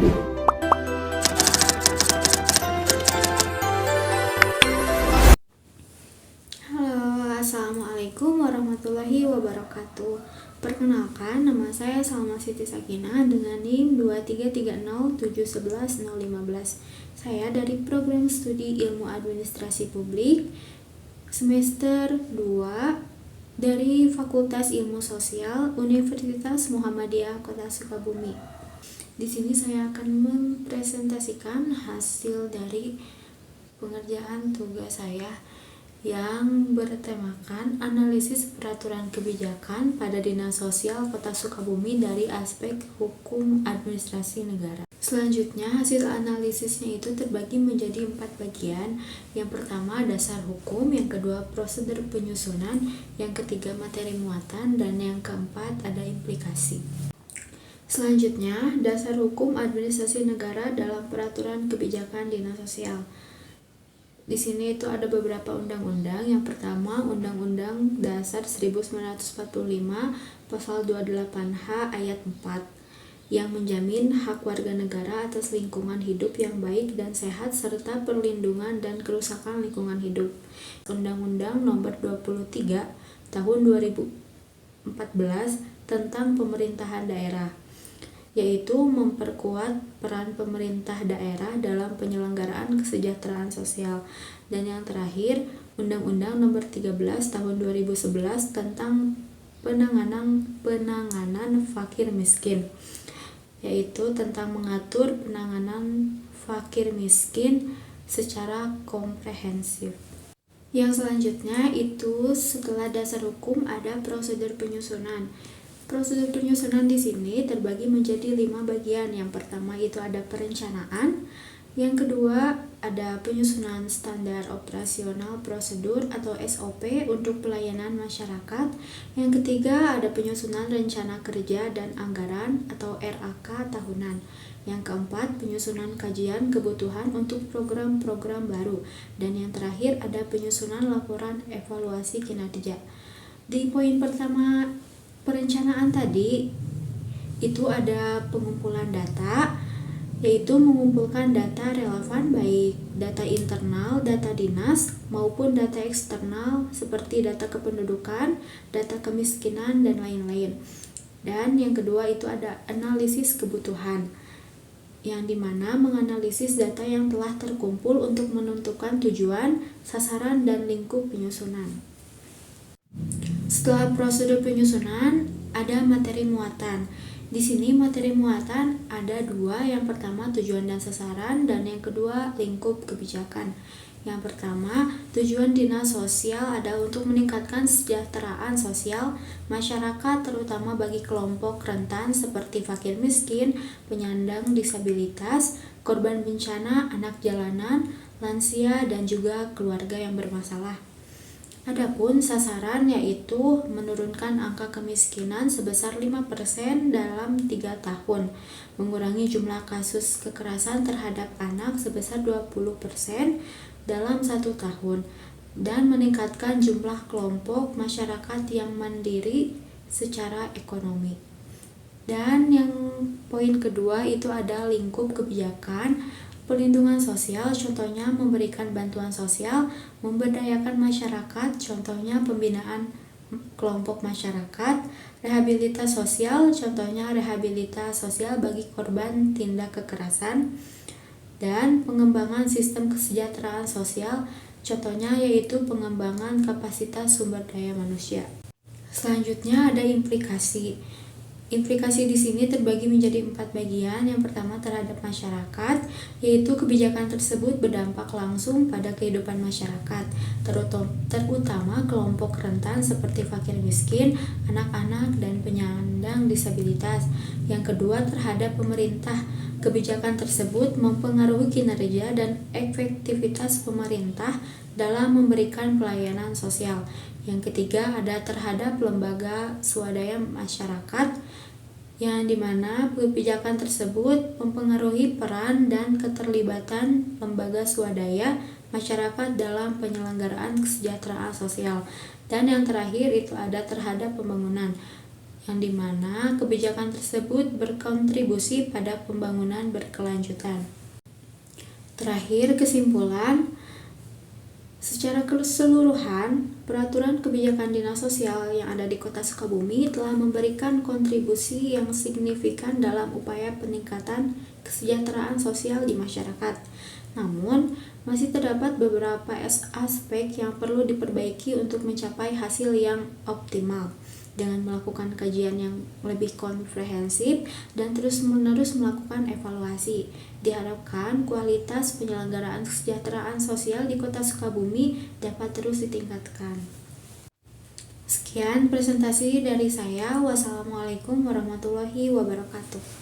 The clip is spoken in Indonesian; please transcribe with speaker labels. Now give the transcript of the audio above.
Speaker 1: Halo, Assalamualaikum warahmatullahi wabarakatuh. Perkenalkan, nama saya Salma Siti Sakinah dengan NIM 23307111015. Saya dari Program Studi Ilmu Administrasi Publik semester 2 dari Fakultas Ilmu Sosial Universitas Muhammadiyah Kota Sukabumi. Di sini saya akan mempresentasikan hasil dari pengerjaan tugas saya yang bertemakan analisis peraturan kebijakan pada Dinas Sosial Kota Sukabumi dari aspek hukum administrasi negara. Selanjutnya, hasil analisisnya itu terbagi menjadi 4 bagian. Yang pertama, dasar hukum, yang kedua, prosedur penyusunan, yang ketiga, materi muatan, dan yang keempat, ada implikasi. Selanjutnya, dasar hukum administrasi negara dalam peraturan kebijakan Dinas Sosial. Di sini itu ada beberapa undang-undang. Yang pertama, Undang-Undang Dasar 1945 Pasal 28H Ayat 4 yang menjamin hak warga negara atas lingkungan hidup yang baik dan sehat serta perlindungan dan kerusakan lingkungan hidup. Undang-Undang Nomor 23 Tahun 2014 tentang pemerintahan daerah, yaitu memperkuat peran pemerintah daerah dalam penyelenggaraan kesejahteraan sosial. Dan yang terakhir, Undang-Undang Nomor 13 Tahun 2011 tentang penanganan fakir miskin, yaitu tentang mengatur penanganan fakir miskin secara komprehensif. Yang selanjutnya itu setelah dasar hukum ada prosedur penyusunan. Prosedur penyusunan di sini terbagi menjadi 5 bagian. Yang pertama itu ada perencanaan, yang kedua ada penyusunan standar operasional prosedur atau SOP untuk pelayanan masyarakat, yang ketiga ada penyusunan rencana kerja dan anggaran atau RAK tahunan, yang keempat penyusunan kajian kebutuhan untuk program-program baru, dan yang terakhir ada penyusunan laporan evaluasi kinerja. Di poin pertama perencanaan tadi itu ada pengumpulan data, yaitu mengumpulkan data relevan baik data internal, data dinas maupun data eksternal seperti data kependudukan, data kemiskinan dan lain-lain. Dan yang kedua itu ada analisis kebutuhan, yang dimana menganalisis data yang telah terkumpul untuk menentukan tujuan, sasaran, dan lingkup penyusunan. Setelah prosedur penyusunan, ada materi muatan. Di sini materi muatan ada 2, yang pertama tujuan dan sasaran, dan yang kedua lingkup kebijakan. Yang pertama, tujuan dinas sosial ada untuk meningkatkan kesejahteraan sosial masyarakat terutama bagi kelompok rentan seperti fakir miskin, penyandang disabilitas, korban bencana, anak jalanan, lansia, dan juga keluarga yang bermasalah. Adapun sasaran yaitu menurunkan angka kemiskinan sebesar 5% dalam 3 tahun, mengurangi jumlah kasus kekerasan terhadap anak sebesar 20% dalam 1 tahun, dan meningkatkan jumlah kelompok masyarakat yang mandiri secara ekonomi. Dan yang poin kedua itu ada lingkup kebijakan. Perlindungan sosial, contohnya memberikan bantuan sosial, memberdayakan masyarakat, contohnya pembinaan kelompok masyarakat, rehabilitas sosial, contohnya rehabilitas sosial bagi korban tindak kekerasan, dan pengembangan sistem kesejahteraan sosial, contohnya yaitu pengembangan kapasitas sumber daya manusia. Selanjutnya ada implikasi. Implikasi di sini terbagi menjadi 4 bagian. Yang pertama terhadap masyarakat, yaitu kebijakan tersebut berdampak langsung pada kehidupan masyarakat, terutama kelompok rentan seperti fakir miskin, anak-anak, dan penyandang disabilitas. Yang kedua terhadap pemerintah, kebijakan tersebut mempengaruhi kinerja dan efektivitas pemerintah dalam memberikan pelayanan sosial. Yang ketiga ada terhadap lembaga swadaya masyarakat, yang dimana kebijakan tersebut mempengaruhi peran dan keterlibatan lembaga swadaya masyarakat dalam penyelenggaraan kesejahteraan sosial. Dan yang terakhir itu ada terhadap pembangunan, yang dimana kebijakan tersebut berkontribusi pada pembangunan berkelanjutan. Terakhir, kesimpulan, secara keseluruhan, peraturan kebijakan dinas sosial yang ada di Kota Sukabumi telah memberikan kontribusi yang signifikan dalam upaya peningkatan kesejahteraan sosial di masyarakat. Namun, masih terdapat beberapa aspek yang perlu diperbaiki untuk mencapai hasil yang optimal. Dengan melakukan kajian yang lebih komprehensif dan terus-menerus melakukan evaluasi, diharapkan kualitas penyelenggaraan kesejahteraan sosial di Kota Sukabumi dapat terus ditingkatkan. Sekian presentasi dari saya. Wassalamualaikum warahmatullahi wabarakatuh.